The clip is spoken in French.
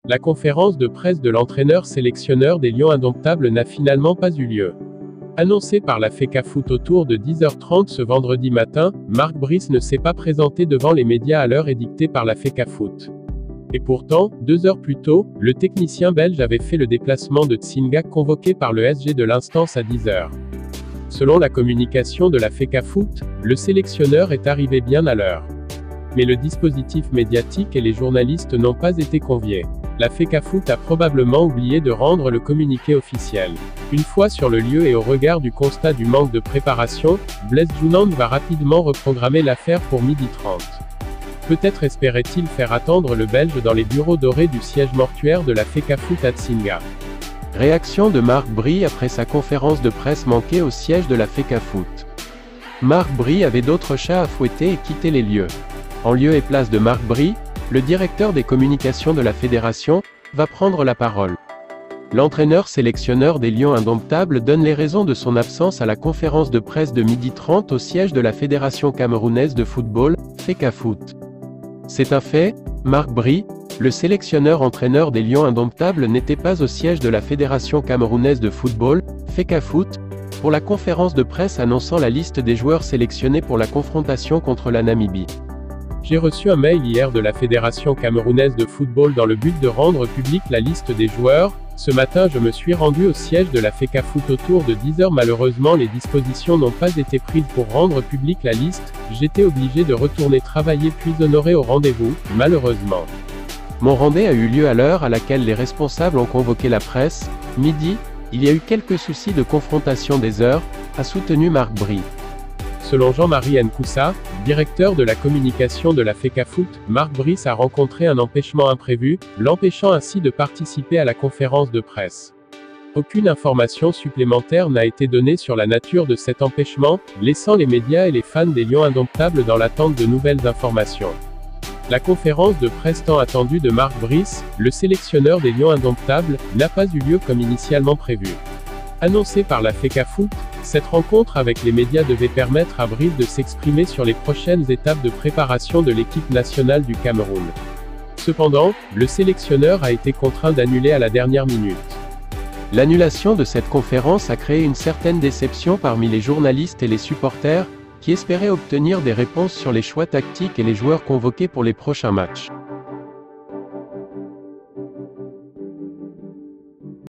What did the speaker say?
La conférence de presse de l'entraîneur sélectionneur des Lions indomptables n'a finalement pas eu lieu. Annoncé par la FECAFOOT autour de 10h30 ce vendredi matin, Marc Brice ne s'est pas présenté devant les médias à l'heure édictée par la FECAFOOT. Et pourtant, 2 heures plus tôt, le technicien belge avait fait le déplacement de Tsinga convoqué par le SG de l'instance à 10h. Selon la communication de la FECAFOOT, le sélectionneur est arrivé bien à l'heure. Mais le dispositif médiatique et les journalistes n'ont pas été conviés. La FECAFOOT a probablement oublié de rendre le communiqué officiel. Une fois sur le lieu et au regard du constat du manque de préparation, Blaise Djounand va rapidement reprogrammer l'affaire pour 12h30. Peut-être espérait-il faire attendre le Belge dans les bureaux dorés du siège mortuaire de la FECAFOOT à Tsinga. Réaction de Marc Bry après sa conférence de presse manquée au siège de la FECAFOOT. Marc Bry avait d'autres chats à fouetter et quitté les lieux. En lieu et place de Marc Bry, le directeur des communications de la fédération va prendre la parole. L'entraîneur sélectionneur des Lions indomptables donne les raisons de son absence à la conférence de presse de 12h30 au siège de la Fédération camerounaise de football, FECAFOOT. C'est un fait, Marc Bry, le sélectionneur-entraîneur des Lions indomptables n'était pas au siège de la Fédération camerounaise de football, FECAFOOT, pour la conférence de presse annonçant la liste des joueurs sélectionnés pour la confrontation contre la Namibie. J'ai reçu un mail hier de la Fédération camerounaise de football dans le but de rendre publique la liste des joueurs. Ce matin je me suis rendu au siège de la FECAFOOT autour de 10h. Malheureusement les dispositions n'ont pas été prises pour rendre publique la liste, j'étais obligé de retourner travailler puis honorer au rendez-vous, malheureusement. Mon rendez a eu lieu à l'heure à laquelle les responsables ont convoqué la presse, midi, il y a eu quelques soucis de confrontation des heures, a soutenu Marc Bry. Selon Jean-Marie Nkoussa, directeur de la communication de la FECAFOOT, Marc Brice a rencontré un empêchement imprévu, l'empêchant ainsi de participer à la conférence de presse. Aucune information supplémentaire n'a été donnée sur la nature de cet empêchement, laissant les médias et les fans des Lions indomptables dans l'attente de nouvelles informations. La conférence de presse tant attendue de Marc Brice, le sélectionneur des Lions indomptables, n'a pas eu lieu comme initialement prévu. Annoncée par la FECAFOOT, cette rencontre avec les médias devait permettre à Brice de s'exprimer sur les prochaines étapes de préparation de l'équipe nationale du Cameroun. Cependant, le sélectionneur a été contraint d'annuler à la dernière minute. L'annulation de cette conférence a créé une certaine déception parmi les journalistes et les supporters, qui espéraient obtenir des réponses sur les choix tactiques et les joueurs convoqués pour les prochains matchs.